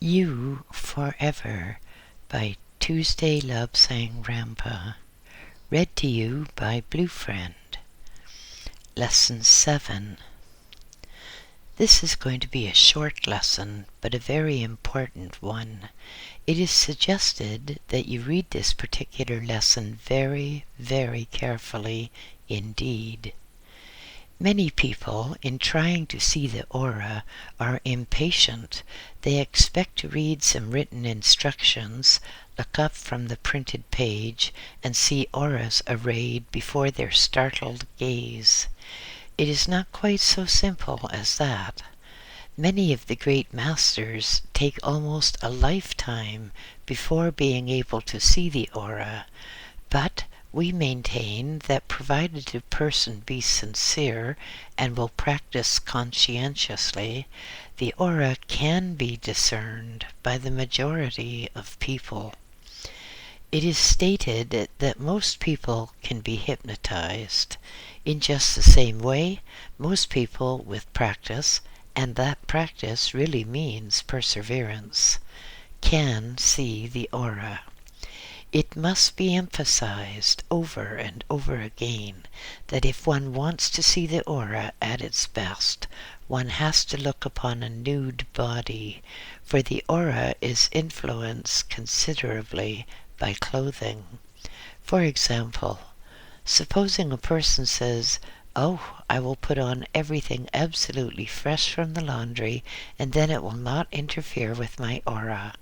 You Forever by Tuesday Love Sang Rampa. Read to you by BlueFriend. Lesson 7. This is going to be a short lesson, but a very important one. It is suggested that you read this particular lesson very, very carefully indeed. Many people, in trying to see the aura, are impatient. They expect to read some written instructions, look up from the printed page, and see auras arrayed before their startled gaze. It is not quite so simple as that. Many of the great masters take almost a lifetime before being able to see the aura, but we maintain that provided the person be sincere and will practice conscientiously, the aura can be discerned by the majority of people. It is stated that most people can be hypnotized. In just the same way, most people with practice, and that practice really means perseverance, can see the aura. It must be emphasized over and over again that if one wants to see the aura at its best, one has to look upon a nude body, for the aura is influenced considerably by clothing. For example, supposing a person says, "Oh, I will put on everything absolutely fresh from the laundry, and then it will not interfere with my aura."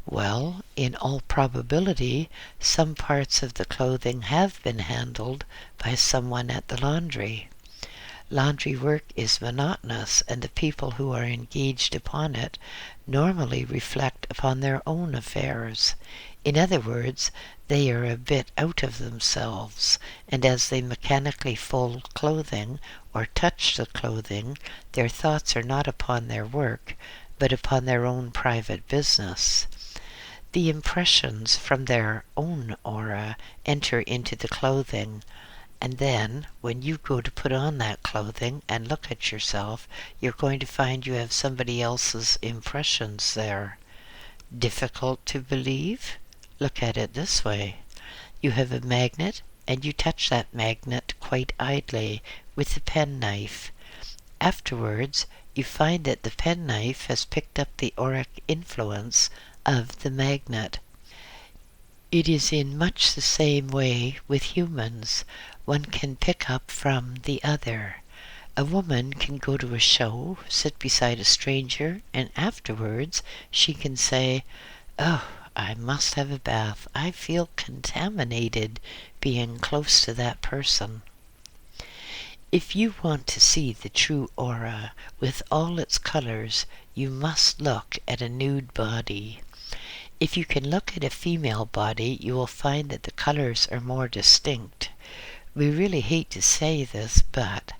Well, in all probability, some parts of the clothing have been handled by someone at the laundry. Laundry work is monotonous, and the people who are engaged upon it normally reflect upon their own affairs. In other words, they are a bit out of themselves, and as they mechanically fold clothing or touch the clothing, their thoughts are not upon their work, but upon their own private business. The impressions from their own aura enter into the clothing, and then, when you go to put on that clothing and look at yourself, you're going to find you have somebody else's impressions there. Difficult to believe? Look at it this way. You have a magnet, and you touch that magnet quite idly with the penknife. Afterwards, you find that the penknife has picked up the auric influence of the magnet. It is in much the same way with humans. One can pick up from the other. A woman can go to a show, sit beside a stranger, and afterwards she can say, "Oh, I must have a bath. I feel contaminated being close to that person." If you want to see the true aura with all its colors, you must look at a nude body. If you can look at a female body, you will find that the colors are more distinct. We really hate to say this, but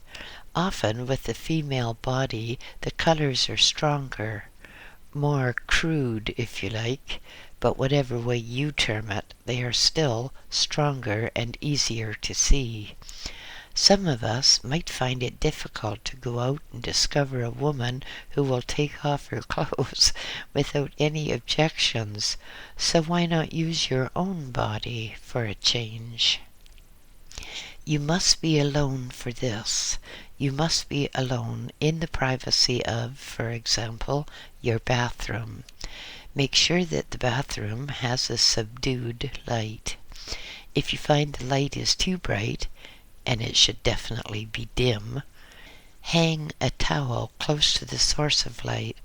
often with the female body, the colors are stronger, more crude, if you like, but whatever way you term it, they are still stronger and easier to see. Some of us might find it difficult to go out and discover a woman who will take off her clothes without any objections, so why not use your own body for a change? You must be alone for this. You must be alone in the privacy of, for example, your bathroom. Make sure that the bathroom has a subdued light. If you find the light is too bright, and it should definitely be dim, hang a towel close to the source of light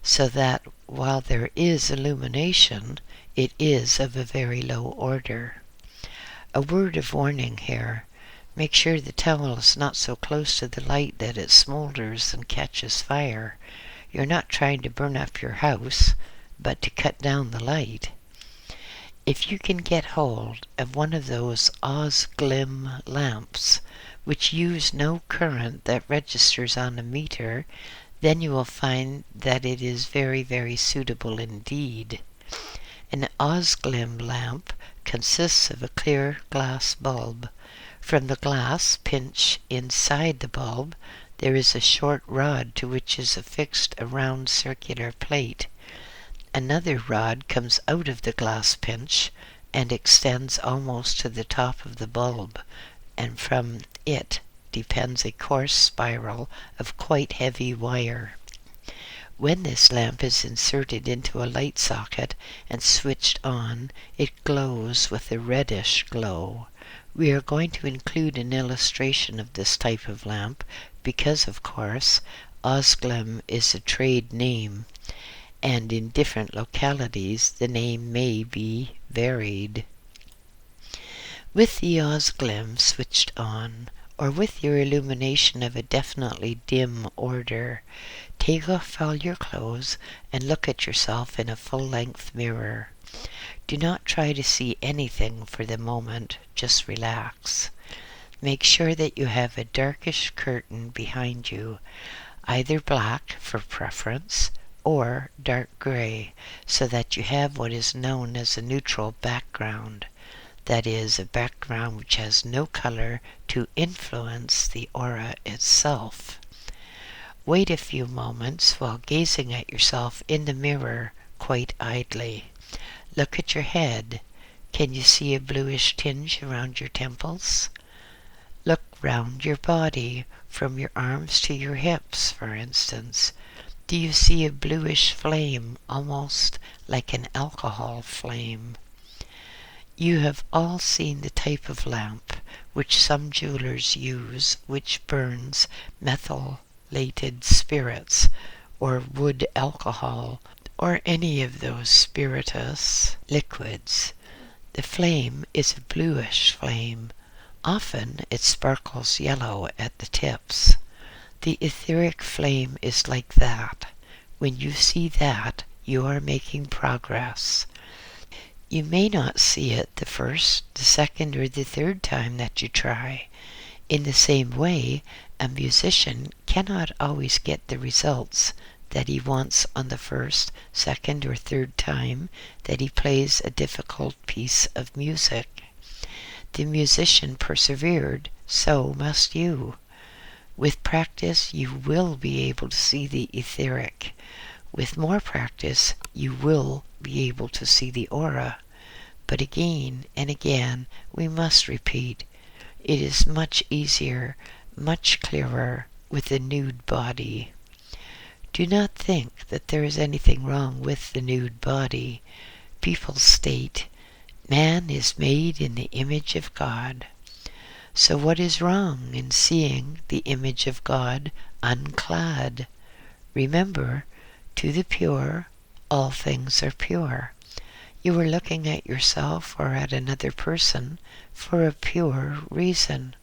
so that while there is illumination, it is of a very low order. A word of warning here. Make sure the towel is not so close to the light that it smolders and catches fire. You're not trying to burn up your house, but to cut down the light. If you can get hold of one of those Glim lamps, which use no current that registers on a meter, then you will find that it is very, very suitable indeed. An Glim lamp consists of a clear glass bulb. From the glass pinch inside the bulb, there is a short rod to which is affixed a round circular plate. Another rod comes out of the glass pinch and extends almost to the top of the bulb, and from it depends a coarse spiral of quite heavy wire. When this lamp is inserted into a light socket and switched on, it glows with a reddish glow. We are going to include an illustration of this type of lamp because, of course, Osglem is a trade name, and in different localities the name may be varied. With the Osglem switched on, or with your illumination of a definitely dim order, take off all your clothes and look at yourself in a full-length mirror. Do not try to see anything for the moment, just relax. Make sure that you have a darkish curtain behind you, either black for preference or dark gray, so that you have what is known as a neutral background. That is, a background which has no color to influence the aura itself. Wait a few moments while gazing at yourself in the mirror quite idly. Look at your head. Can you see a bluish tinge around your temples? Look round your body, from your arms to your hips, for instance. Do you see a bluish flame, almost like an alcohol flame? You have all seen the type of lamp which some jewelers use, which burns methylated spirits, or wood alcohol, or any of those spirituous liquids. The flame is a bluish flame. Often it sparkles yellow at the tips. The etheric flame is like that. When you see that, you are making progress. You may not see it the first, the second, or the third time that you try. In the same way, a musician cannot always get the results that he wants on the first, second, or third time that he plays a difficult piece of music. The musician persevered, so must you. With practice, you will be able to see the etheric. With more practice, you will be able to see the aura. But again and again, we must repeat, it is much easier, much clearer with the nude body. Do not think that there is anything wrong with the nude body. People state, man is made in the image of God. So what is wrong in seeing the image of God unclad? Remember, to the pure, all things are pure. You are looking at yourself or at another person for a pure reason.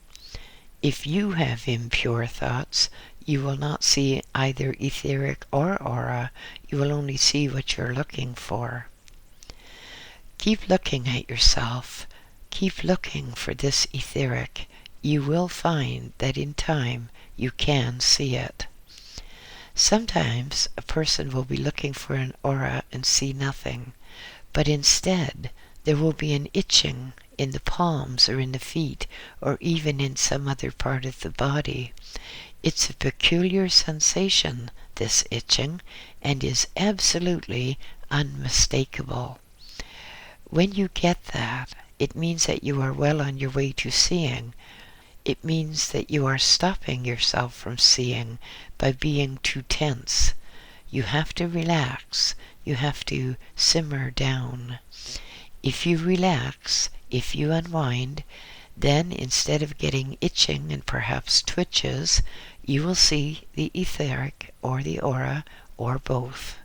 If you have impure thoughts, you will not see either etheric or aura. You will only see what you're looking for. Keep looking at yourself. Keep looking for this etheric. You will find that in time you can see it. Sometimes a person will be looking for an aura and see nothing, but instead there will be an itching in the palms or in the feet or even in some other part of the body. It's a peculiar sensation, this itching, and is absolutely unmistakable. When you get that, it means that you are well on your way to seeing. It means that you are stopping yourself from seeing by being too tense. You have to relax. You have to simmer down. If you relax, if you unwind, then instead of getting itching and perhaps twitches, you will see the etheric or the aura or both.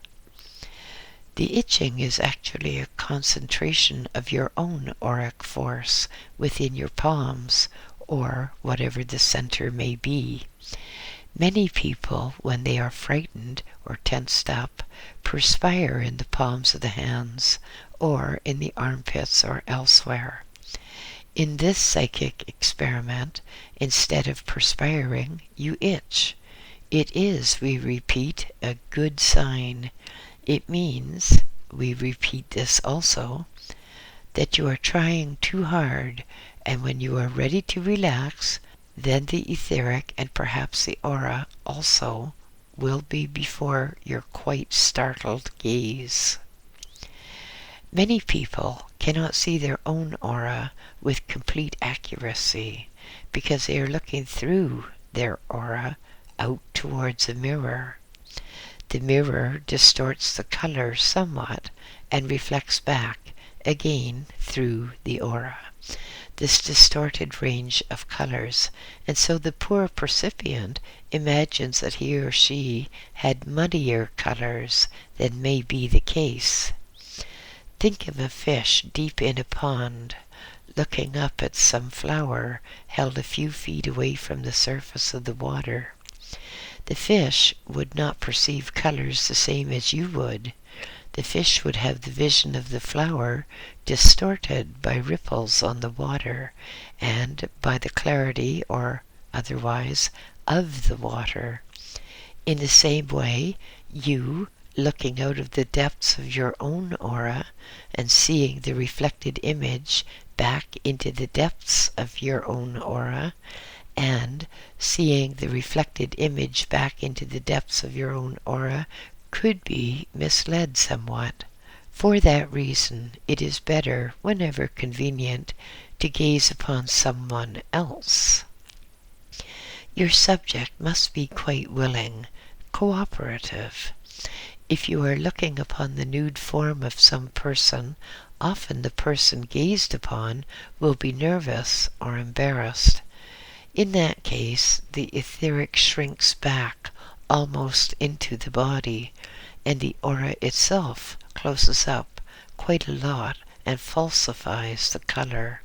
The itching is actually a concentration of your own auric force within your palms, or whatever the center may be. Many people, when they are frightened or tensed up, perspire in the palms of the hands, or in the armpits or elsewhere. In this psychic experiment, instead of perspiring, you itch. It is, we repeat, a good sign. It means, we repeat this also, that you are trying too hard, and when you are ready to relax, then the etheric and perhaps the aura also will be before your quite startled gaze. Many people cannot see their own aura with complete accuracy because they are looking through their aura out towards a mirror. The mirror distorts the color somewhat and reflects back again through the aura this distorted range of colors, and so the poor percipient imagines that he or she had muddier colors than may be the case. Think of a fish deep in a pond, looking up at some flower held a few feet away from the surface of the water. The fish would not perceive colors the same as you would. The fish would have the vision of the flower distorted by ripples on the water and by the clarity or otherwise of the water. In the same way, you, looking out of the depths of your own aura and seeing the reflected image back into the depths of your own aura, and seeing the reflected image back into the depths of your own aura, could be misled somewhat. For that reason, it is better, whenever convenient, to gaze upon someone else. Your subject must be quite willing, cooperative. If you are looking upon the nude form of some person, often the person gazed upon will be nervous or embarrassed. In that case, the etheric shrinks back almost into the body, and the aura itself closes up quite a lot and falsifies the color.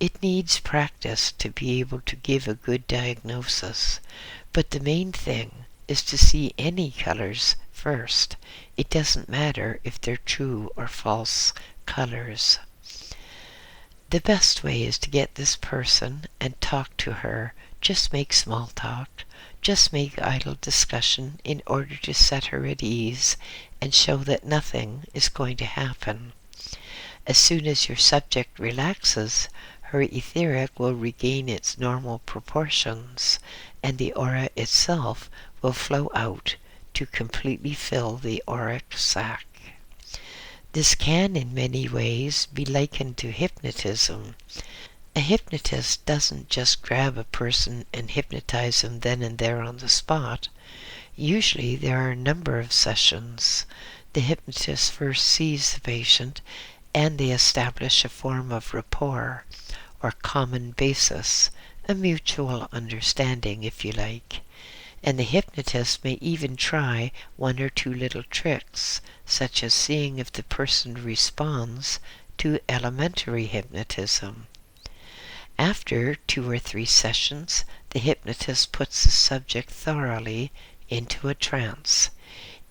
It needs practice to be able to give a good diagnosis, but the main thing is to see any colors first. It doesn't matter if they're true or false colors. The best way is to get this person and talk to her. Just make small talk. Just make idle discussion in order to set her at ease and show that nothing is going to happen. As soon as your subject relaxes, her etheric will regain its normal proportions, and the aura itself will flow out to completely fill the auric sac. This can, in many ways, be likened to hypnotism. A hypnotist doesn't just grab a person and hypnotize them then and there on the spot. Usually there are a number of sessions. The hypnotist first sees the patient and they establish a form of rapport, or common basis, a mutual understanding, if you like. And the hypnotist may even try one or two little tricks, such as seeing if the person responds to elementary hypnotism. After 2 or 3 sessions, the hypnotist puts the subject thoroughly into a trance.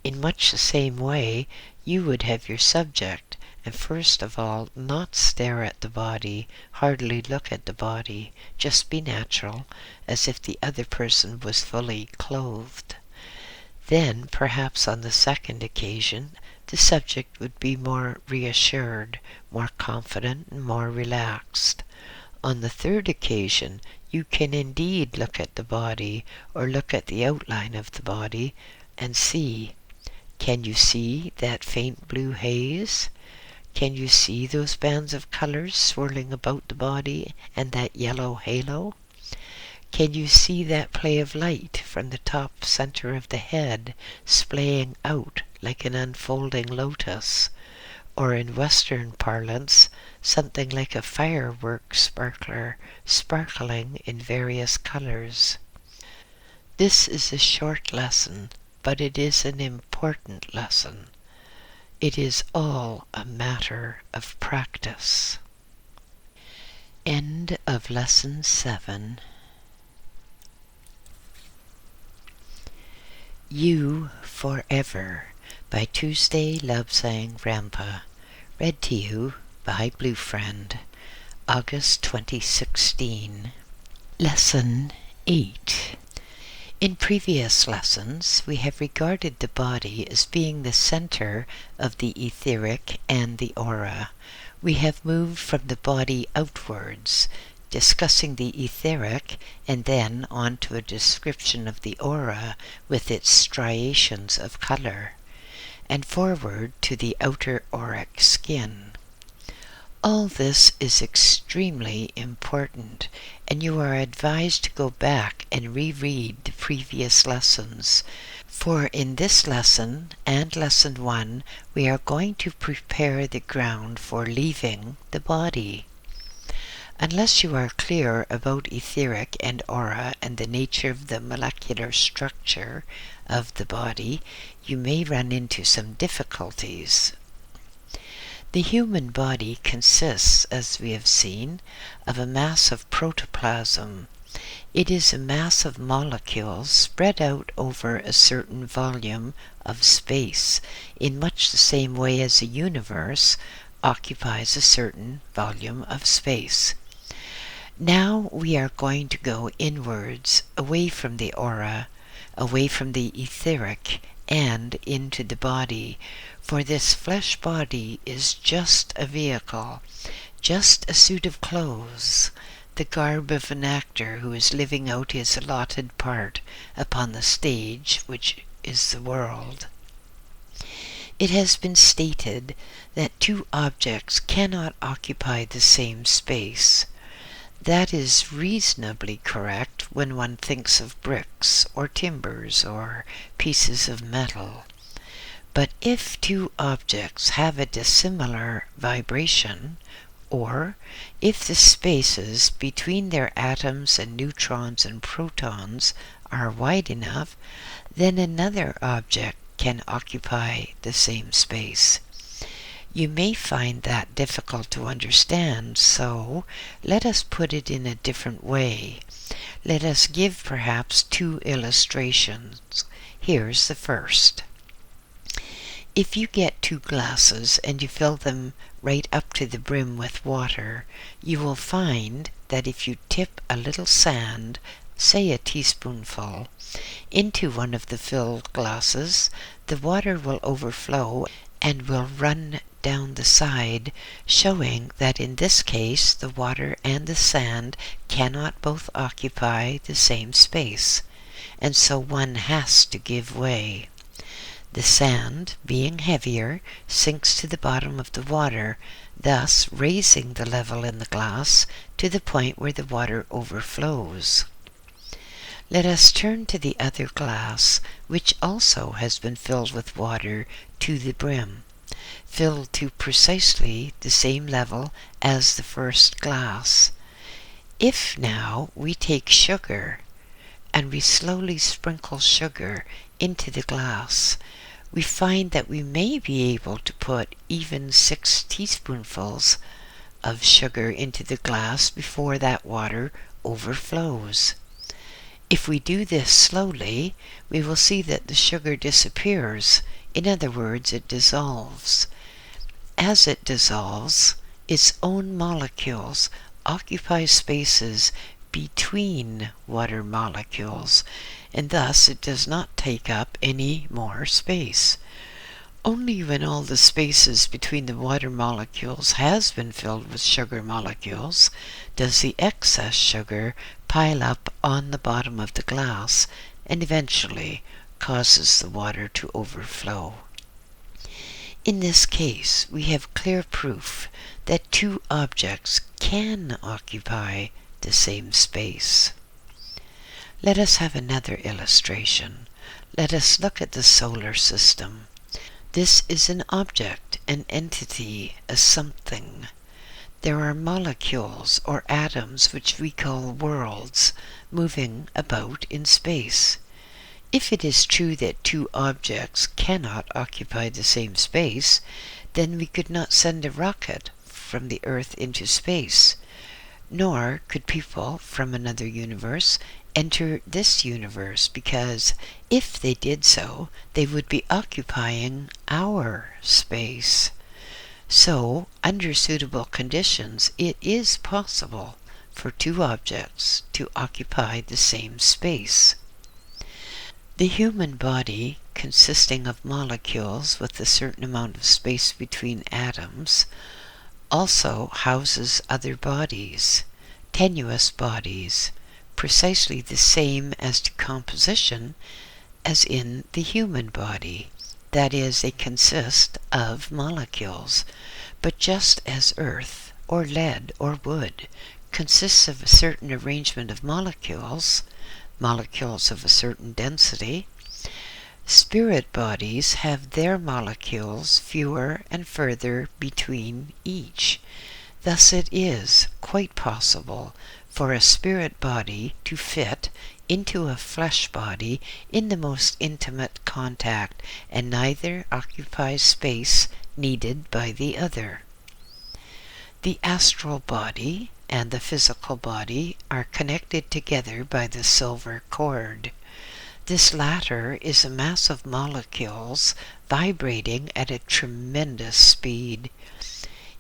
In much the same way, you would have your subject, and first of all, not stare at the body, hardly look at the body, just be natural, as if the other person was fully clothed. Then, perhaps on the second occasion, the subject would be more reassured, more confident, and more relaxed. On the third occasion, you can indeed look at the body, or look at the outline of the body, and see. Can you see that faint blue haze? Can you see those bands of colors swirling about the body and that yellow halo? Can you see that play of light from the top center of the head splaying out like an unfolding lotus? Or in Western parlance, something like a firework sparkler sparkling in various colors. This is a short lesson, but it is an important lesson. It is all a matter of practice. End of Lesson 7. You Forever by Tuesday Lobsang Rampa. Read to you by BlueFriend. August 2016. Lesson 8. In previous lessons, we have regarded the body as being the center of the etheric and the aura. We have moved from the body outwards, discussing the etheric, and then on to a description of the aura with its striations of color. and forward to the outer auric skin. All this is extremely important, and you are advised to go back and reread the previous lessons. For in this lesson and lesson 1, we are going to prepare the ground for leaving the body. Unless you are clear about etheric and aura and the nature of the molecular structure of the body, you may run into some difficulties. The human body consists, as we have seen, of a mass of protoplasm. It is a mass of molecules spread out over a certain volume of space, in much the same way as a universe occupies a certain volume of space. Now we are going to go inwards, away from the aura, away from the etheric, and into the body, for this flesh body is just a vehicle, just a suit of clothes, the garb of an actor who is living out his allotted part upon the stage, which is the world. It has been stated that two objects cannot occupy the same space. That is reasonably correct when one thinks of bricks or timbers or pieces of metal. But if two objects have a dissimilar vibration, or if the spaces between their atoms and neutrons and protons are wide enough, then another object can occupy the same space. You may find that difficult to understand, so let us put it in a different way. Let us give perhaps two illustrations. Here's the first. If you get two glasses and you fill them right up to the brim with water, you will find that if you tip a little sand, say a teaspoonful, into one of the filled glasses, the water will overflow and will run down the side, showing that in this case the water and the sand cannot both occupy the same space, and so one has to give way. The sand, being heavier, sinks to the bottom of the water, thus raising the level in the glass to the point where the water overflows. Let us turn to the other glass, which also has been filled with water to the brim, filled to precisely the same level as the first glass. If now we take sugar, and we slowly sprinkle sugar into the glass, we find that we may be able to put even 6 teaspoonfuls of sugar into the glass before that water overflows. If we do this slowly, we will see that the sugar disappears. In other words, it dissolves. As it dissolves, its own molecules occupy spaces between water molecules, and thus it does not take up any more space. Only when all the spaces between the water molecules has been filled with sugar molecules does the excess sugar pile up on the bottom of the glass and eventually causes the water to overflow. In this case, we have clear proof that two objects can occupy the same space. Let us have another illustration. Let us look at the solar system. This is an object, an entity, a something. There are molecules or atoms which we call worlds moving about in space. If it is true that two objects cannot occupy the same space, then we could not send a rocket from the Earth into space, nor could people from another universe enter this universe, because if they did so, they would be occupying our space. So, under suitable conditions, it is possible for two objects to occupy the same space. The human body, consisting of molecules with a certain amount of space between atoms, also houses other bodies, tenuous bodies, precisely the same as to composition as in the human body. That is, they consist of molecules. But just as earth, or lead, or wood consists of a certain arrangement of molecules, molecules of a certain density, spirit bodies have their molecules fewer and further between each. Thus it is quite possible for a spirit body to fit into a flesh body in the most intimate contact, and neither occupies space needed by the other. The astral body and the physical body are connected together by the silver cord. This latter is a mass of molecules vibrating at a tremendous speed.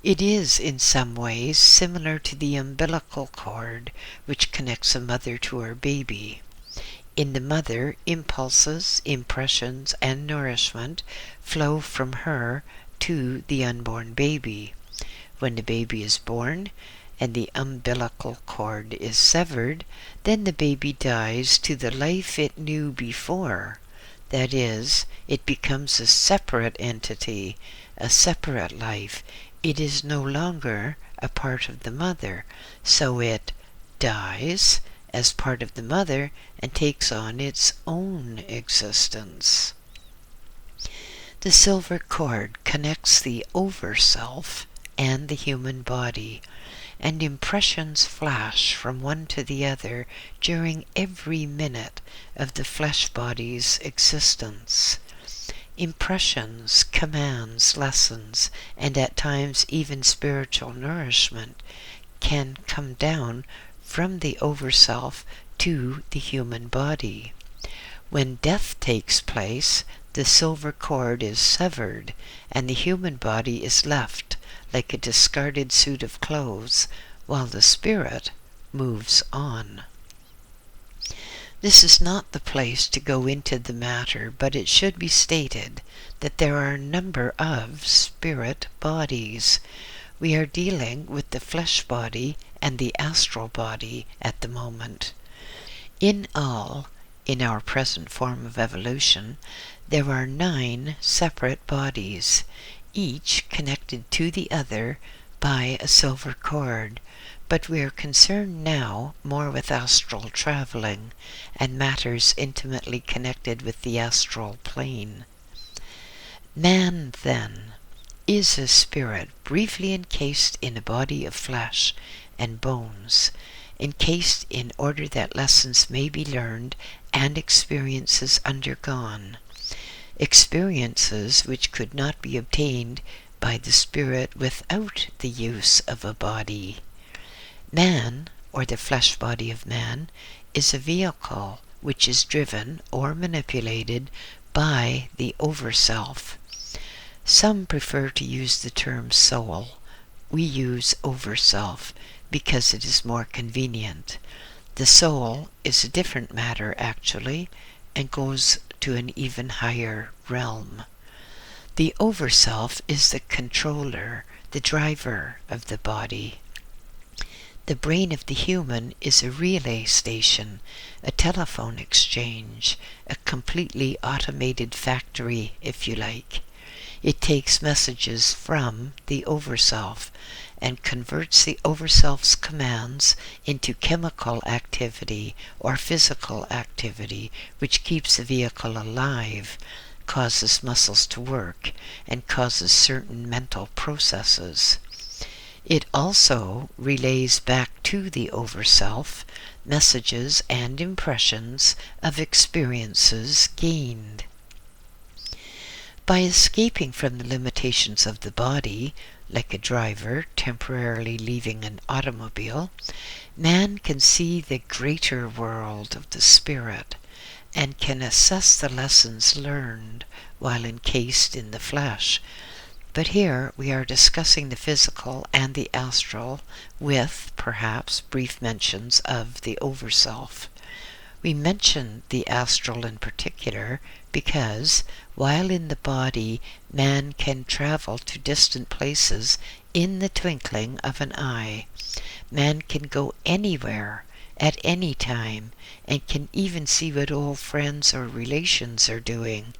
It is in some ways similar to the umbilical cord which connects a mother to her baby. In the mother, impulses, impressions, and nourishment flow from her to the unborn baby. When the baby is born and the umbilical cord is severed, then the baby dies to the life it knew before. That is, it becomes a separate entity, a separate life. It is no longer a part of the mother, so it dies as part of the mother and takes on its own existence. The silver cord connects the over-self and the human body, and impressions flash from one to the other during every minute of the flesh body's existence. Impressions, commands, lessons, and at times even spiritual nourishment can come down from the over-self to the human body. When death takes place, the silver cord is severed, and the human body is left like a discarded suit of clothes, while the spirit moves on. This is not the place to go into the matter, but it should be stated that there are a number of spirit bodies. We are dealing with the flesh body and the astral body at the moment. In all, in our present form of evolution, there are 9 separate bodies, each connected to the other by a silver cord, but we are concerned now more with astral traveling and matters intimately connected with the astral plane. Man, then, is a spirit briefly encased in a body of flesh and bones, encased in order that lessons may be learned and experiences undergone, experiences which could not be obtained by the spirit without the use of a body. Man, or the flesh body of man, is a vehicle which is driven or manipulated by the over-self. Some prefer to use the term soul. We use over-self because it is more convenient. The soul is a different matter, actually, and goes to an even higher realm. The over-self is the controller, the driver of the body. The brain of the human is a relay station, a telephone exchange, a completely automated factory, if you like. It takes messages from the over-self and converts the over-self's commands into chemical activity or physical activity, which keeps the vehicle alive, causes muscles to work, and causes certain mental processes. It also relays back to the over-self messages and impressions of experiences gained. By escaping from the limitations of the body, like a driver temporarily leaving an automobile, man can see the greater world of the spirit and can assess the lessons learned while encased in the flesh. But here we are discussing the physical and the astral with, perhaps, brief mentions of the over-self. We mention the astral in particular because, while in the body man can travel to distant places in the twinkling of an eye, man can go anywhere at any time and can even see what old friends or relations are doing.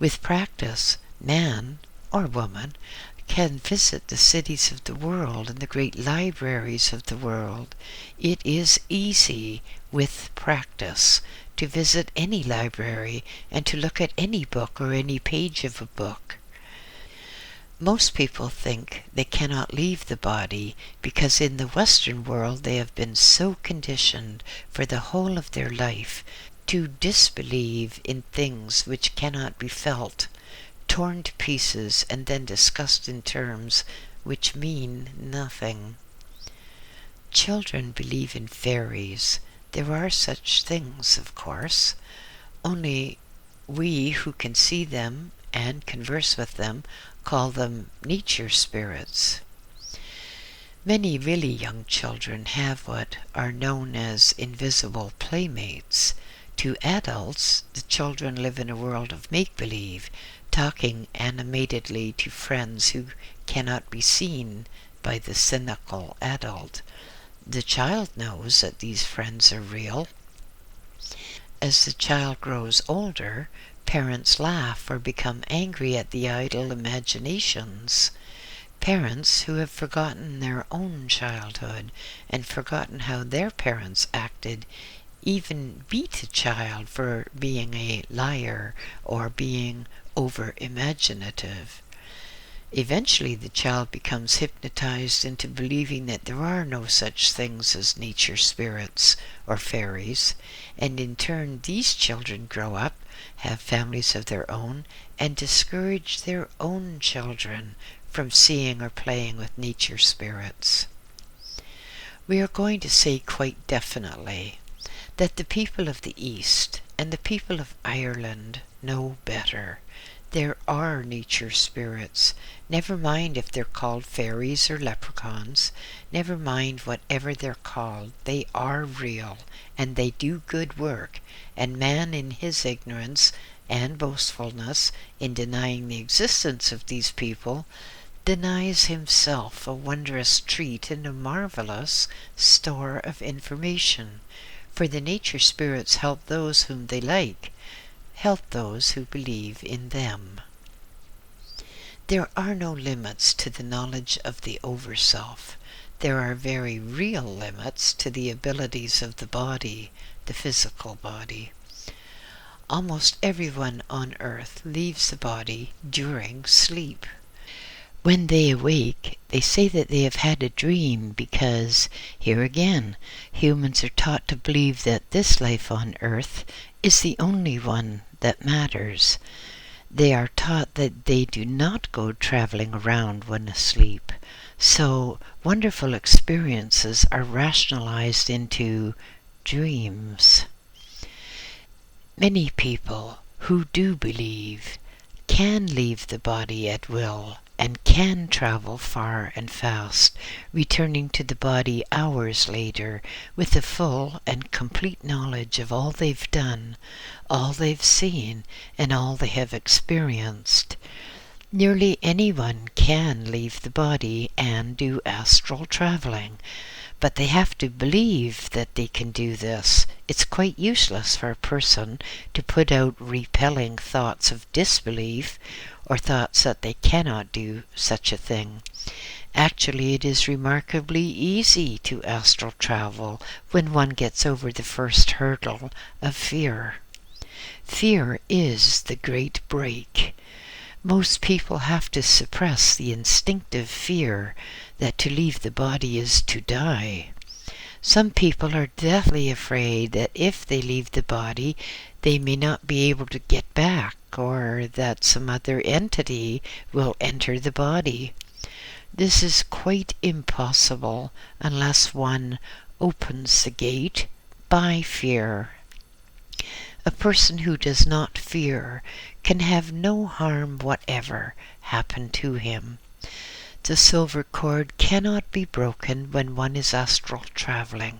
With practice, man or woman can visit the cities of the world and the great libraries of the world. It is easy with practice to visit any library and to look at any book or any page of a book. Most people think they cannot leave the body because in the Western world they have been so conditioned for the whole of their life to disbelieve in things which cannot be felt, torn to pieces and then discussed in terms which mean nothing. Children believe in fairies. There are such things, of course, only we who can see them and converse with them call them nature spirits. Many really young children have what are known as invisible playmates. To adults, the children live in a world of make-believe, talking animatedly to friends who cannot be seen by the cynical adult. The child knows that these friends are real. As the child grows older, parents laugh or become angry at the idle imaginations. Parents who have forgotten their own childhood and forgotten how their parents acted even beat a child for being a liar or being over-imaginative. Eventually the child becomes hypnotized into believing that there are no such things as nature spirits or fairies, and in turn these children grow up, have families of their own, and discourage their own children from seeing or playing with nature spirits. We are going to say quite definitely that the people of the East and the people of Ireland know better. There are nature spirits. Never mind if they're called fairies or leprechauns. Never mind whatever they're called. They are real, and they do good work. And man in his ignorance and boastfulness in denying the existence of these people denies himself a wondrous treat and a marvelous store of information. For the nature spirits help those whom they like, help those who believe in them. There are no limits to the knowledge of the Overself. There are very real limits to the abilities of the body, the physical body. Almost everyone on earth leaves the body during sleep. When they awake, they say that they have had a dream because, here again, humans are taught to believe that this life on earth is the only one that matters. They are taught that they do not go traveling around when asleep. So wonderful experiences are rationalized into dreams. Many people who do believe can leave the body at will and can travel far and fast, returning to the body hours later with a full and complete knowledge of all they've done, all they've seen, and all they have experienced. Nearly anyone can leave the body and do astral traveling, but they have to believe that they can do this. It's quite useless for a person to put out repelling thoughts of disbelief or thoughts that they cannot do such a thing. Actually, it is remarkably easy to astral travel when one gets over the first hurdle of fear. Fear is the great break. Most people have to suppress the instinctive fear that to leave the body is to die. Some people are deathly afraid that if they leave the body, they may not be able to get back, or that some other entity will enter the body. This is quite impossible unless one opens the gate by fear. A person who does not fear can have no harm whatever happen to him. The silver cord cannot be broken when one is astral traveling.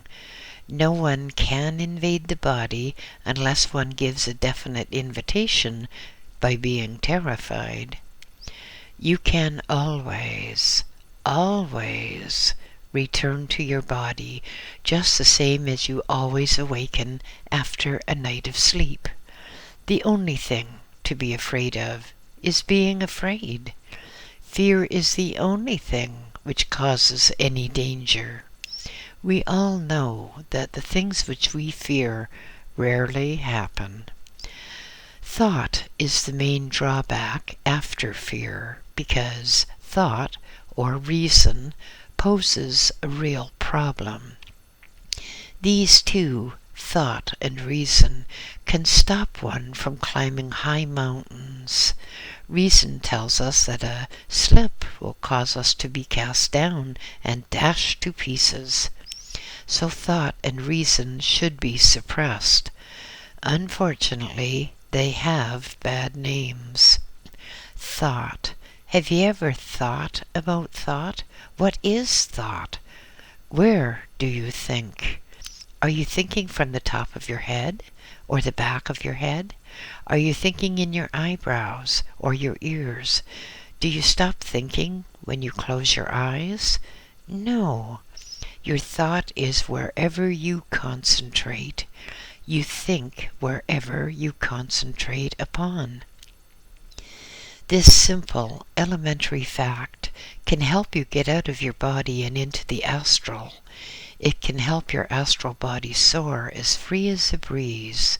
No one can invade the body unless one gives a definite invitation by being terrified. You can always return to your body, just the same as you always awaken after a night of sleep. The only thing to be afraid of is being afraid. Fear is the only thing which causes any danger. We all know that the things which we fear rarely happen. Thought is the main drawback after fear, because thought, or reason, poses a real problem. These two, thought and reason, can stop one from climbing high mountains. Reason tells us that a slip will cause us to be cast down and dashed to pieces. So thought and reason should be suppressed. Unfortunately, they have bad names. Thought. Have you ever thought about thought? What is thought? Where do you think? Are you thinking from the top of your head or the back of your head? Are you thinking in your eyebrows or your ears? Do you stop thinking when you close your eyes? No. Your thought is wherever you concentrate. You think wherever you concentrate upon. This simple, elementary fact can help you get out of your body and into the astral. It can help your astral body soar as free as a breeze.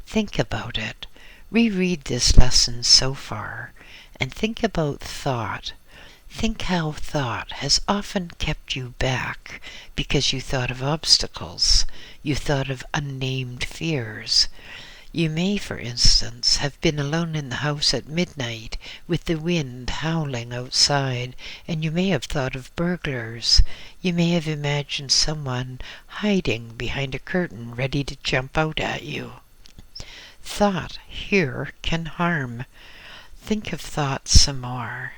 Think about it. Reread this lesson so far, and think about thought. Think how thought has often kept you back because you thought of obstacles. You thought of unnamed fears. You may, for instance, have been alone in the house at midnight with the wind howling outside, and you may have thought of burglars. You may have imagined someone hiding behind a curtain ready to jump out at you. Thought here can harm. Think of thought some more.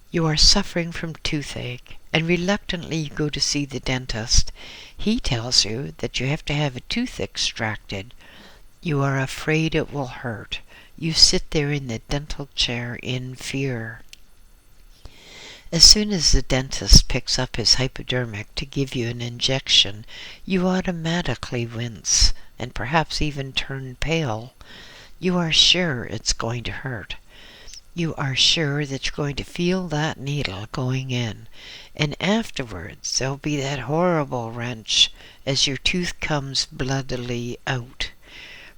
You are suffering from toothache, and reluctantly you go to see the dentist. He tells you that you have to have a tooth extracted. You are afraid it will hurt. You sit there in the dental chair in fear. As soon as the dentist picks up his hypodermic to give you an injection, you automatically wince, and perhaps even turn pale. You are sure it's going to hurt. You are sure that you're going to feel that needle going in, and afterwards there'll be that horrible wrench as your tooth comes bloodily out.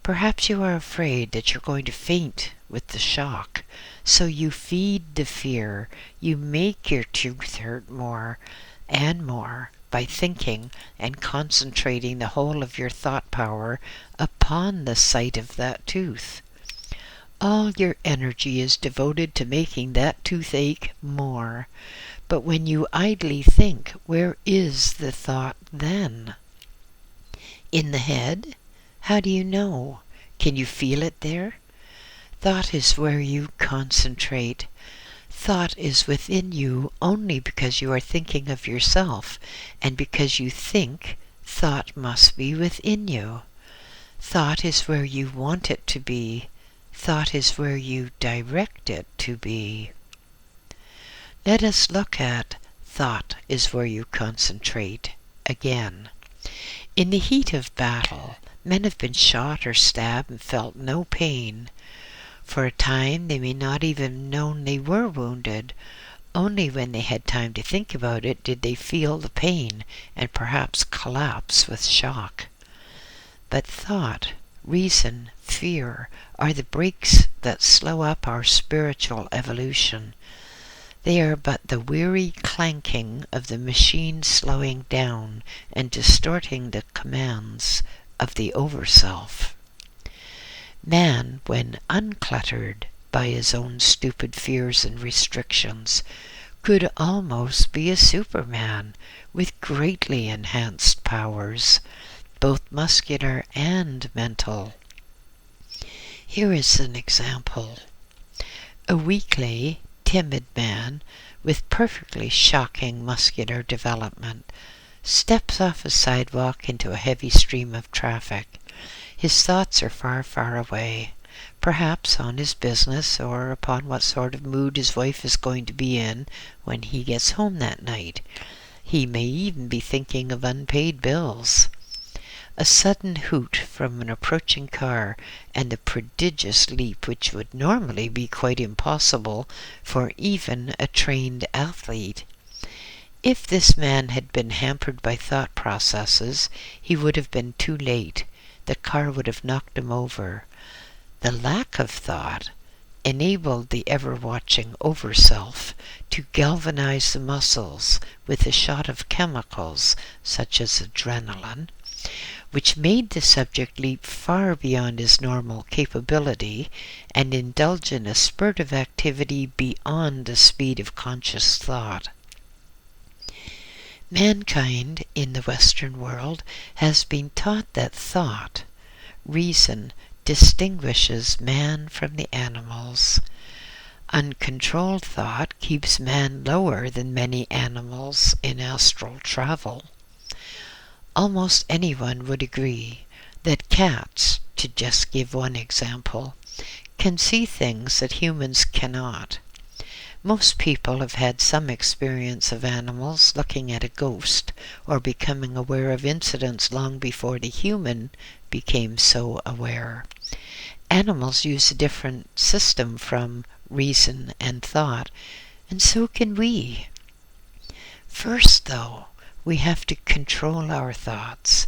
Perhaps you are afraid that you're going to faint with the shock, so you feed the fear. You make your tooth hurt more and more by thinking and concentrating the whole of your thought power upon the sight of that tooth. All your energy is devoted to making that toothache more. But when you idly think, where is the thought then? In the head? How do you know? Can you feel it there? Thought is where you concentrate. Thought is within you only because you are thinking of yourself, and because you think, thought must be within you. Thought is where you want it to be. Thought is where you direct it to be. Let us look at thought is where you concentrate again. In the heat of battle, men have been shot or stabbed and felt no pain. For a time they may not even have known they were wounded. Only when they had time to think about it did they feel the pain and perhaps collapse with shock. But thought, reason, fear are the brakes that slow up our spiritual evolution. They are but the weary clanking of the machine slowing down and distorting the commands of the overself. Man, when uncluttered by his own stupid fears and restrictions, could almost be a Superman with greatly enhanced powers, both muscular and mental. Here is an example. A weakly, timid man with perfectly shocking muscular development steps off a sidewalk into a heavy stream of traffic. His thoughts are far, far away, perhaps on his business or upon what sort of mood his wife is going to be in when he gets home that night. He may even be thinking of unpaid bills. A sudden hoot from an approaching car, and a prodigious leap which would normally be quite impossible for even a trained athlete. If this man had been hampered by thought processes, he would have been too late. The car would have knocked him over. The lack of thought enabled the ever-watching overself to galvanize the muscles with a shot of chemicals such as adrenaline, which made the subject leap far beyond his normal capability and indulge in a spurt of activity beyond the speed of conscious thought. Mankind in the Western world has been taught that thought, reason, distinguishes man from the animals. Uncontrolled thought keeps man lower than many animals in astral travel. Almost anyone would agree that cats, to just give one example, can see things that humans cannot. Most people have had some experience of animals looking at a ghost or becoming aware of incidents long before the human became so aware. Animals use a different system from reason and thought, and so can we. First, though, we have to control our thoughts.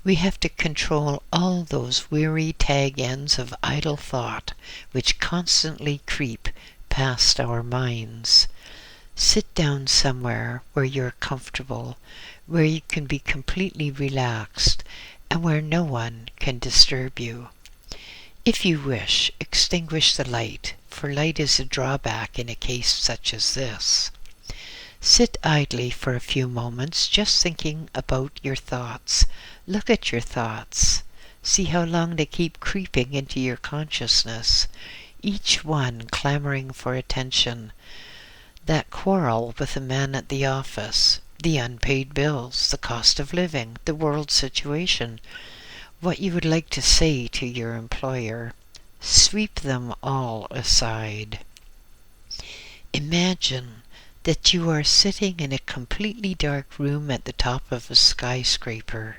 We have to control all those weary tag ends of idle thought which constantly creep past our minds. Sit down somewhere where you're comfortable, where you can be completely relaxed, and where no one can disturb you. If you wish, extinguish the light, for light is a drawback in a case such as this. Sit idly for a few moments, just thinking about your thoughts. Look at your thoughts. See how long they keep creeping into your consciousness, each one clamoring for attention. That quarrel with the man at the office, the unpaid bills, the cost of living, the world situation, what you would like to say to your employer. Sweep them all aside. Imagine that you are sitting in a completely dark room at the top of a skyscraper.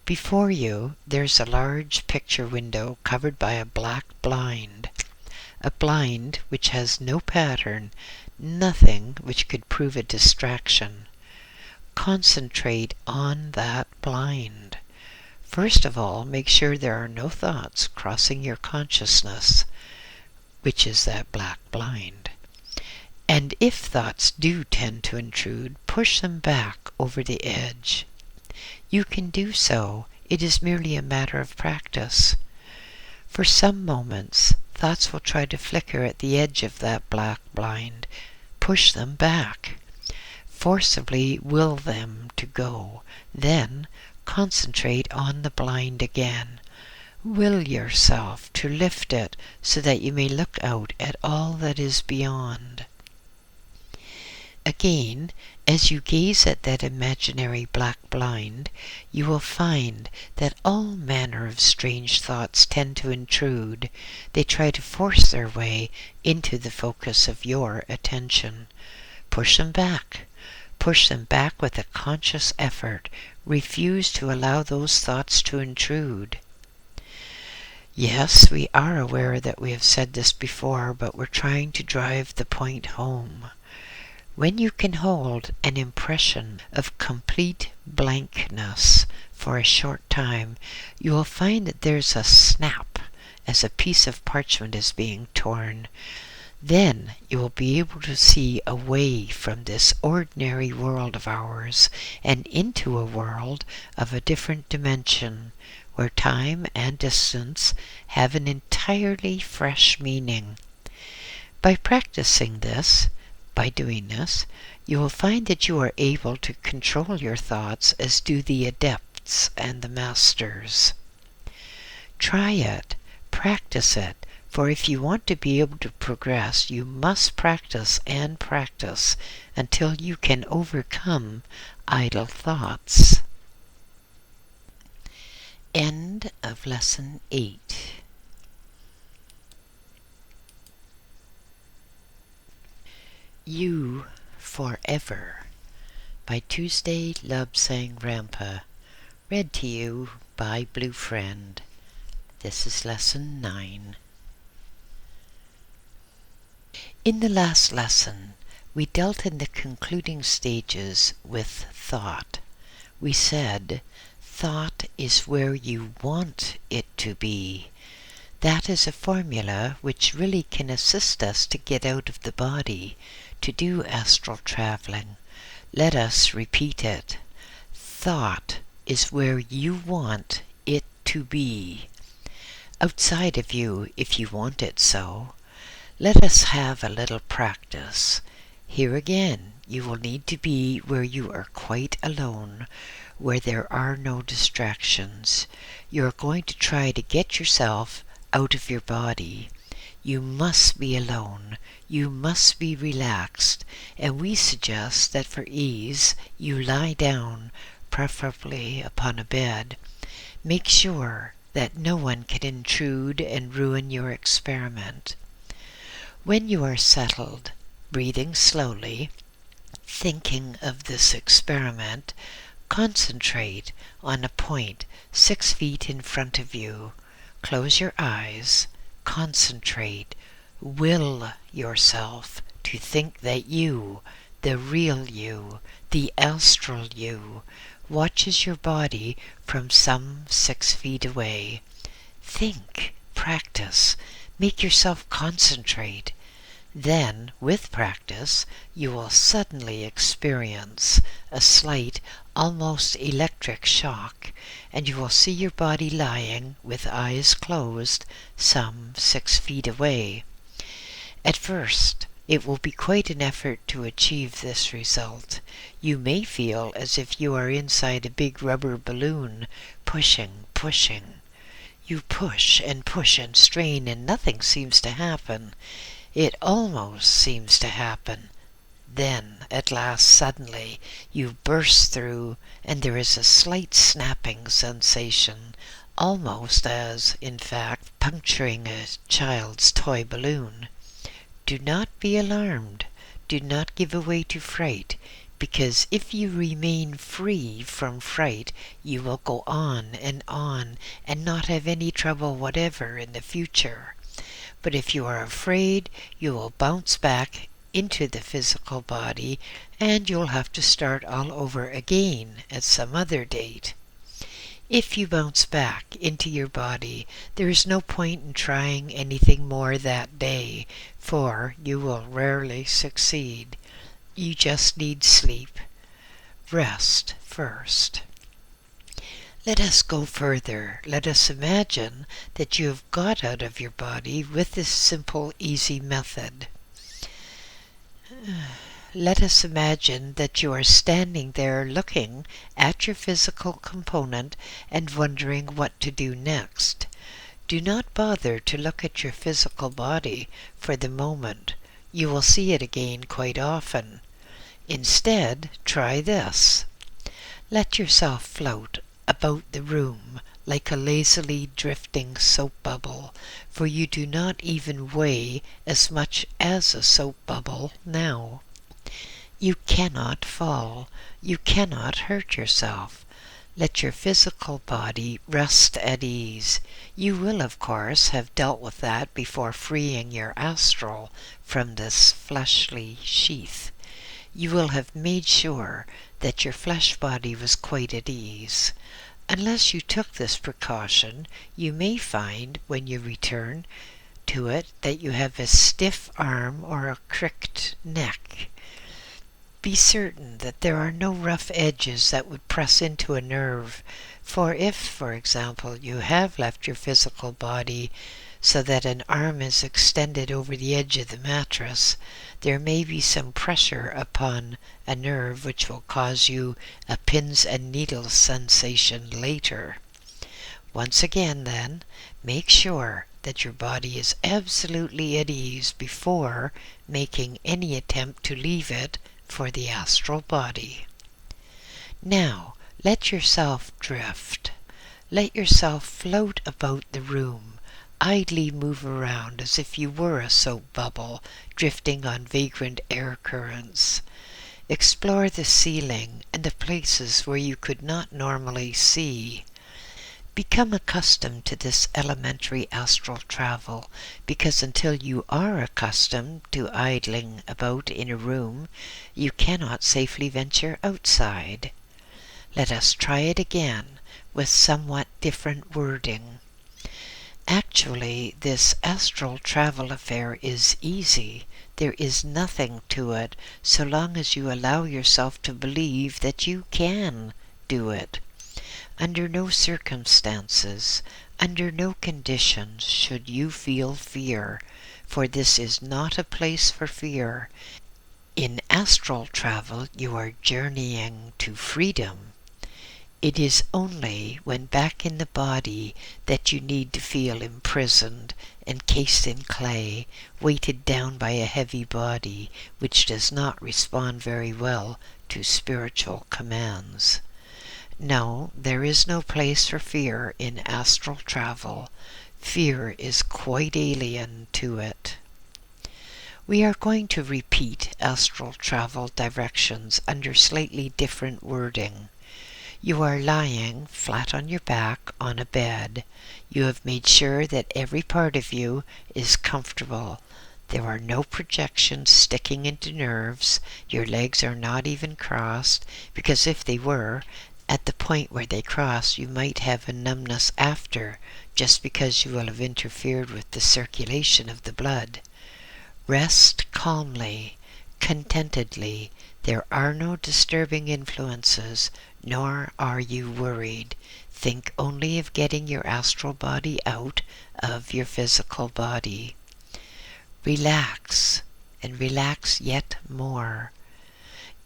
Before you, there's a large picture window covered by a black blind. A blind which has no pattern, nothing which could prove a distraction. Concentrate on that blind. First of all, make sure there are no thoughts crossing your consciousness, which is that black blind. And if thoughts do tend to intrude, push them back over the edge. You can do so. It is merely a matter of practice. For some moments, thoughts will try to flicker at the edge of that black blind. Push them back. Forcibly will them to go. Then concentrate on the blind again. Will yourself to lift it so that you may look out at all that is beyond. Again, as you gaze at that imaginary black blind, you will find that all manner of strange thoughts tend to intrude. They try to force their way into the focus of your attention. Push them back. Push them back with a conscious effort. Refuse to allow those thoughts to intrude. Yes, we are aware that we have said this before, but we're trying to drive the point home. When you can hold an impression of complete blankness for a short time, you will find that there's a snap as a piece of parchment is being torn. Then you will be able to see away from this ordinary world of ours and into a world of a different dimension, where time and distance have an entirely fresh meaning. By practicing this, by doing this, you will find that you are able to control your thoughts as do the adepts and the masters. Try it, practice it, for if you want to be able to progress, you must practice and practice until you can overcome idle thoughts. End of Lesson 8. You Forever by Tuesday Lobsang Rampa, Read to you by BlueFriend. This is Lesson 9. In the last lesson, we dealt in the concluding stages with thought. We said, thought is where you want it to be. That is a formula which really can assist us to get out of the body, to do astral traveling. Let us repeat it. Thought is where you want it to be. Outside of you, if you want it so. Let us have a little practice. Here again, you will need to be where you are quite alone, where there are no distractions. You are going to try to get yourself out of your body. You must be alone. You must be relaxed. And we suggest that for ease, you lie down, preferably upon a bed. Make sure that no one can intrude and ruin your experiment. When you are settled, breathing slowly, thinking of this experiment, concentrate on a point 6 feet in front of you. Close your eyes, concentrate, will yourself to think that you, the real you, the astral you, watches your body from some 6 feet away. Think, practice, make yourself concentrate. Then, with practice, you will suddenly experience a slight, almost electric shock, and you will see your body lying with eyes closed some 6 feet away. At first, it will be quite an effort to achieve this result. You may feel as if you are inside a big rubber balloon, pushing. You push and strain, and nothing seems to happen. It almost seems to happen. Then, at last, suddenly, you burst through, and there is a slight snapping sensation, almost as, in fact, puncturing a child's toy balloon. Do not be alarmed. Do not give way to fright, because if you remain free from fright, you will go on and not have any trouble whatever in the future. But if you are afraid, you will bounce back into the physical body, and you'll have to start all over again at some other date. If you bounce back into your body, there is no point in trying anything more that day, for you will rarely succeed. You just need sleep. Rest first. Let us go further. Let us imagine that you have got out of your body with this simple, easy method. Let us imagine that you are standing there looking at your physical component and wondering what to do next. Do not bother to look at your physical body for the moment. You will see it again quite often. Instead, try this. Let yourself float about the room like a lazily drifting soap bubble, for you do not even weigh as much as a soap bubble now. You cannot fall. You cannot hurt yourself. Let your physical body rest at ease. You will, of course, have dealt with that before freeing your astral from this fleshly sheath. You will have made sure that your flesh body was quite at ease. Unless you took this precaution, you may find, when you return to it, that you have a stiff arm or a cricked neck. Be certain that there are no rough edges that would press into a nerve, for if, for example, you have left your physical body so that an arm is extended over the edge of the mattress, there may be some pressure upon a nerve which will cause you a pins and needles sensation later. Once again, then, make sure that your body is absolutely at ease before making any attempt to leave it for the astral body. Now, let yourself drift. Let yourself float about the room. Idly move around as if you were a soap bubble drifting on vagrant air currents. Explore the ceiling and the places where you could not normally see. Become accustomed to this elementary astral travel, because until you are accustomed to idling about in a room, you cannot safely venture outside. Let us try it again with somewhat different wording. Actually, this astral travel affair is easy. There is nothing to it, so long as you allow yourself to believe that you can do it. Under no circumstances, under no conditions should you feel fear, for this is not a place for fear. In astral travel, you are journeying to freedom. It is only when back in the body that you need to feel imprisoned, encased in clay, weighted down by a heavy body which does not respond very well to spiritual commands. No, there is no place for fear in astral travel. Fear is quite alien to it. We are going to repeat astral travel directions under slightly different wording. You are lying flat on your back on a bed. You have made sure that every part of you is comfortable. There are no projections sticking into nerves. Your legs are not even crossed, because if they were, at the point where they cross, you might have a numbness after, just because you will have interfered with the circulation of the blood. Rest calmly, contentedly. There are no disturbing influences, nor are you worried. Think only of getting your astral body out of your physical body. Relax, and relax yet more.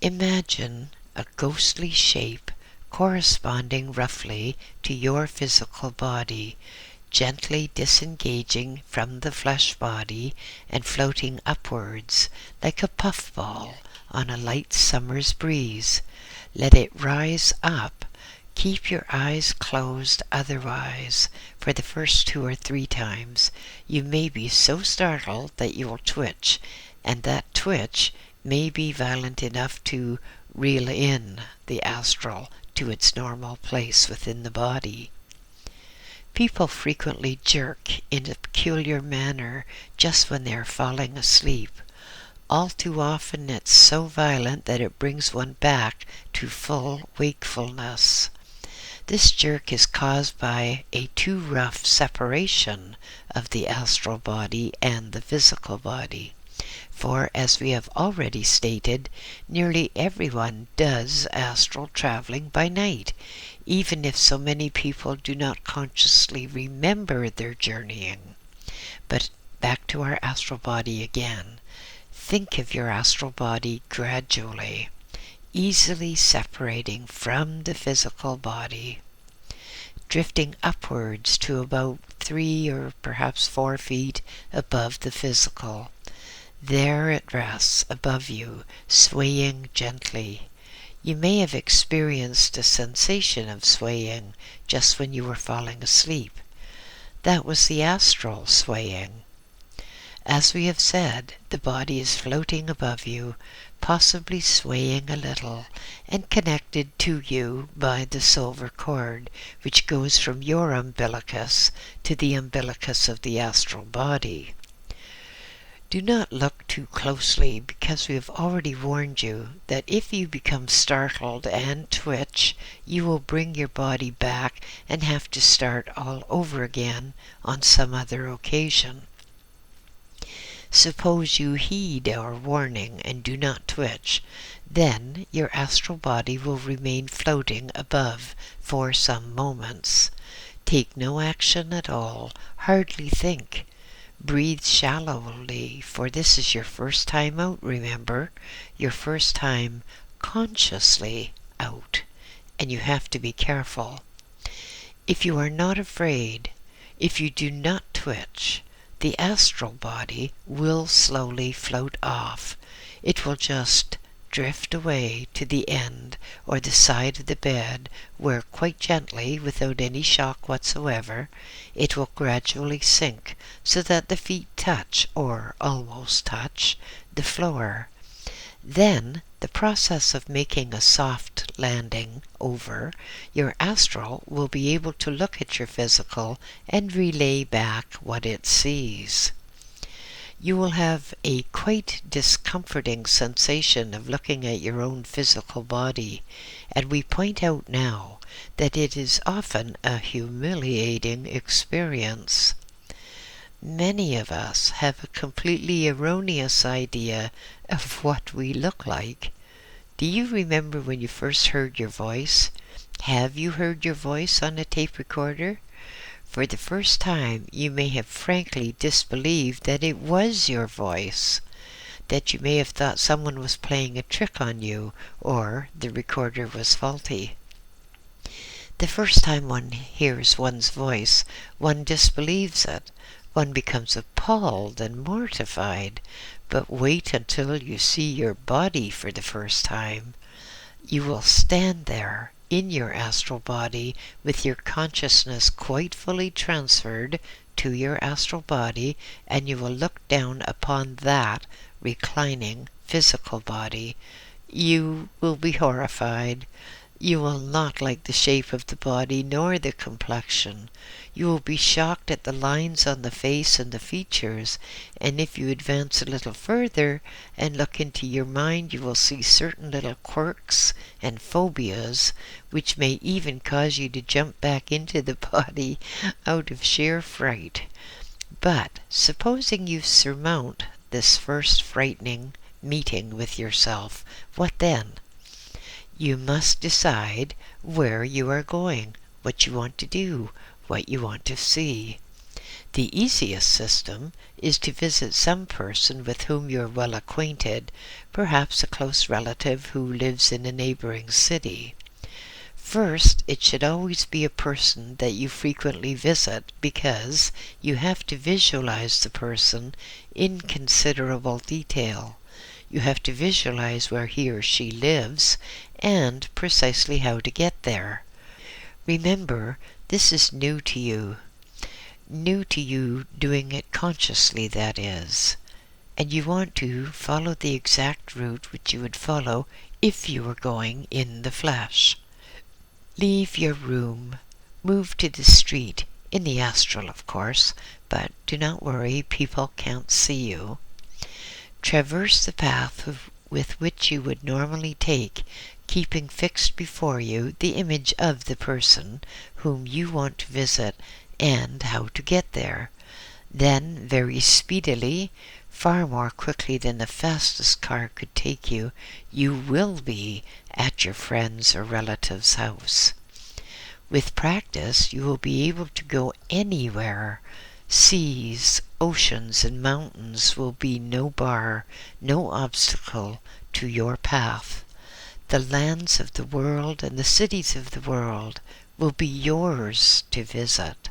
Imagine a ghostly shape corresponding roughly to your physical body, gently disengaging from the flesh body and floating upwards like a puffball on a light summer's breeze. Let it rise up. Keep your eyes closed otherwise. For the first 2 or 3 times, you may be so startled that you will twitch, and that twitch may be violent enough to reel in the astral to its normal place within the body. People frequently jerk in a peculiar manner just when they are falling asleep. All too often it's so violent that it brings one back to full wakefulness. This jerk is caused by a too rough separation of the astral body and the physical body. For, as we have already stated, nearly everyone does astral traveling by night, even if so many people do not consciously remember their journeying. But back to our astral body again. Think of your astral body gradually, easily separating from the physical body, drifting upwards to about 3 or perhaps 4 feet above the physical. There it rests above you, swaying gently. You may have experienced a sensation of swaying just when you were falling asleep. That was the astral swaying. As we have said, the body is floating above you, possibly swaying a little, and connected to you by the silver cord, which goes from your umbilicus to the umbilicus of the astral body. Do not look too closely, because we have already warned you that if you become startled and twitch, you will bring your body back and have to start all over again on some other occasion. Suppose you heed our warning and do not twitch, then your astral body will remain floating above for some moments. Take no action at all, hardly think. Breathe shallowly, for this is your first time out, remember, your first time consciously out, and you have to be careful. If you are not afraid, if you do not twitch, the astral body will slowly float off. It will just drift away to the end or the side of the bed, where quite gently, without any shock whatsoever, it will gradually sink so that the feet touch, or almost touch, the floor. Then the process of making a soft landing over, your astral will be able to look at your physical and relay back what it sees. You will have a quite discomforting sensation of looking at your own physical body, and we point out now that it is often a humiliating experience. Many of us have a completely erroneous idea of what we look like. Do you remember when you first heard your voice? Have you heard your voice on a tape recorder? For the first time, you may have frankly disbelieved that it was your voice, that you may have thought someone was playing a trick on you, or the recorder was faulty. The first time one hears one's voice, one disbelieves it. One becomes appalled and mortified. But wait until you see your body for the first time. You will stand there in your astral body with your consciousness quite fully transferred to your astral body, and you will look down upon that reclining physical body. You will be horrified. You will not like the shape of the body nor the complexion. You will be shocked at the lines on the face and the features, and if you advance a little further and look into your mind, you will see certain little quirks and phobias which may even cause you to jump back into the body out of sheer fright. But supposing you surmount this first frightening meeting with yourself, what then? You must decide where you are going, what you want to do, what you want to see. The easiest system is to visit some person with whom you are well acquainted, perhaps a close relative who lives in a neighboring city. First, it should always be a person that you frequently visit, because you have to visualize the person in considerable detail. You have to visualize where he or she lives and precisely how to get there. Remember, this is new to you doing it consciously, that is, and you want to follow the exact route which you would follow if you were going in the flesh. Leave your room, move to the street, in the astral of course, but do not worry, people can't see you. Traverse the path with which you would normally take, keeping fixed before you the image of the person whom you want to visit and how to get there. Then, very speedily, far more quickly than the fastest car could take you, you will be at your friend's or relative's house. With practice, you will be able to go anywhere. Seas, oceans, and mountains will be no bar, no obstacle to your path. The lands of the world and the cities of the world will be yours to visit.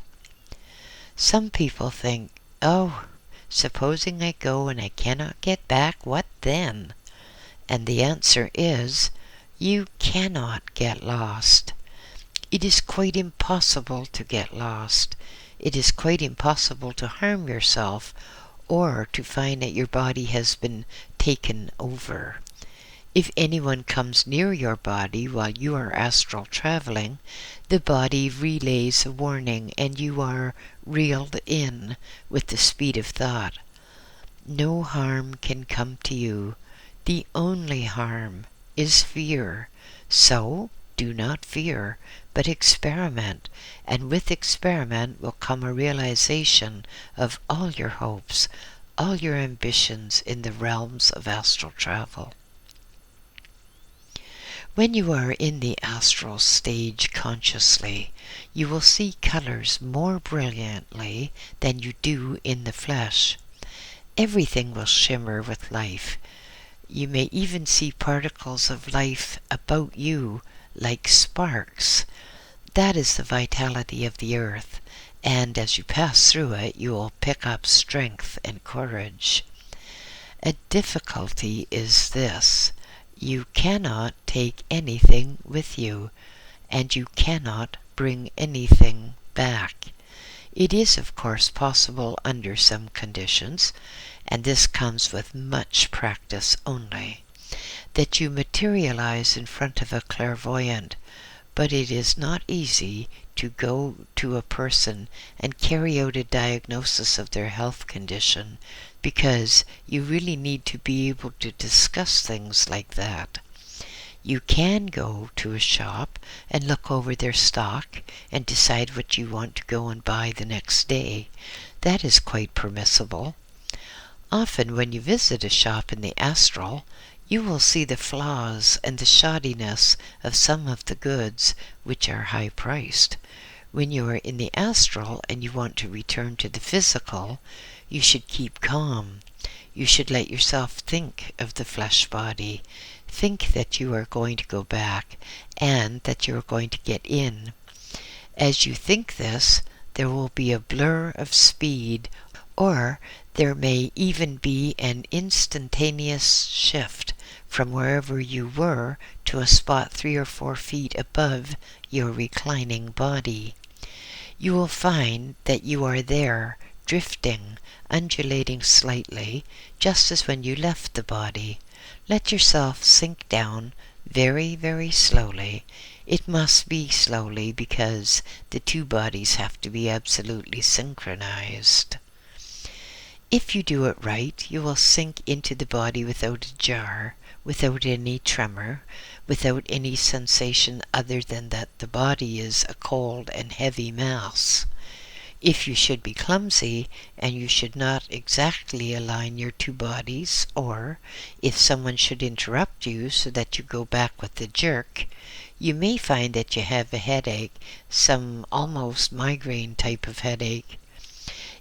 Some people think, oh, supposing I go and I cannot get back, what then? And the answer is, you cannot get lost. It is quite impossible to get lost. It is quite impossible to harm yourself or to find that your body has been taken over. If anyone comes near your body while you are astral traveling, the body relays a warning and you are reeled in with the speed of thought. No harm can come to you. The only harm is fear. So, do not fear, but experiment, and with experiment will come a realization of all your hopes, all your ambitions in the realms of astral travel. When you are in the astral stage consciously, you will see colors more brilliantly than you do in the flesh. Everything will shimmer with life. You may even see particles of life about you like sparks. That is the vitality of the earth, and as you pass through it, you will pick up strength and courage. A difficulty is this: you cannot take anything with you, and you cannot bring anything back. It is, of course, possible under some conditions, and this comes with much practice only. that you materialize in front of a clairvoyant, but it is not easy to go to a person and carry out a diagnosis of their health condition, because you really need to be able to discuss things like that. You can go to a shop and look over their stock and decide what you want to go and buy the next day. That is quite permissible. Often when you visit a shop in the astral, you will see the flaws and the shoddiness of some of the goods which are high priced. When you are in the astral and you want to return to the physical, you should keep calm. You should let yourself think of the flesh body. Think that you are going to go back and that you are going to get in. As you think this, there will be a blur of speed, or there may even be an instantaneous shift from wherever you were to a spot 3 or 4 feet above your reclining body. You will find that you are there, drifting, undulating slightly, just as when you left the body. Let yourself sink down very, very slowly. It must be slowly because the two bodies have to be absolutely synchronized. If you do it right, you will sink into the body without a jar, without any tremor, without any sensation other than that the body is a cold and heavy mass. If you should be clumsy and you should not exactly align your two bodies, or if someone should interrupt you so that you go back with a jerk, you may find that you have a headache, some almost migraine type of headache.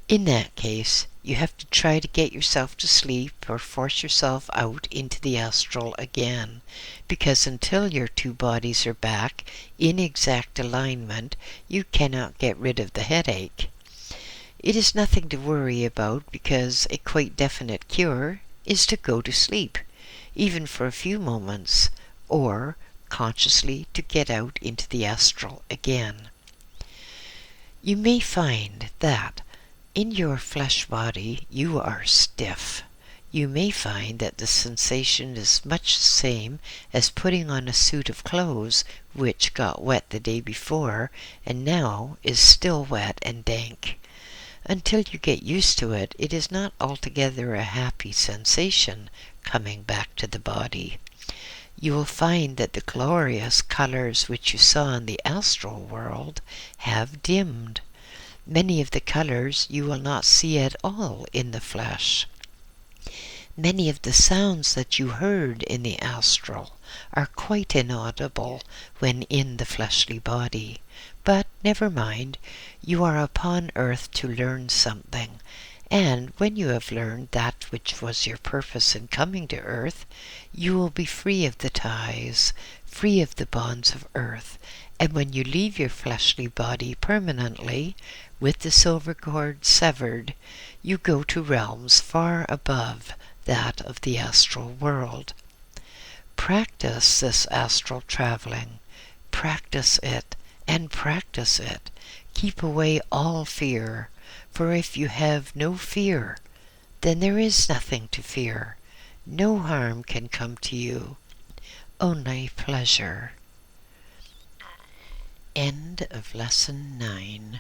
In that case, you have to try to get yourself to sleep or force yourself out into the astral again, because until your two bodies are back in exact alignment, you cannot get rid of the headache. It is nothing to worry about, because a quite definite cure is to go to sleep, even for a few moments, or consciously to get out into the astral again. You may find that in your flesh body you are stiff. You may find that the sensation is much the same as putting on a suit of clothes which got wet the day before and now is still wet and dank. Until you get used to it, it is not altogether a happy sensation coming back to the body. You will find that the glorious colors which you saw in the astral world have dimmed. Many of the colors you will not see at all in the flesh. Many of the sounds that you heard in the astral are quite inaudible when in the fleshly body. But never mind, you are upon earth to learn something, and when you have learned that which was your purpose in coming to earth, you will be free of the ties, free of the bonds of earth, and when you leave your fleshly body permanently, with the silver cord severed, you go to realms far above that of the astral world. Practice this astral traveling. Practice it, and practice it. Keep away all fear, for if you have no fear, then there is nothing to fear. No harm can come to you, only pleasure. End of Lesson 9.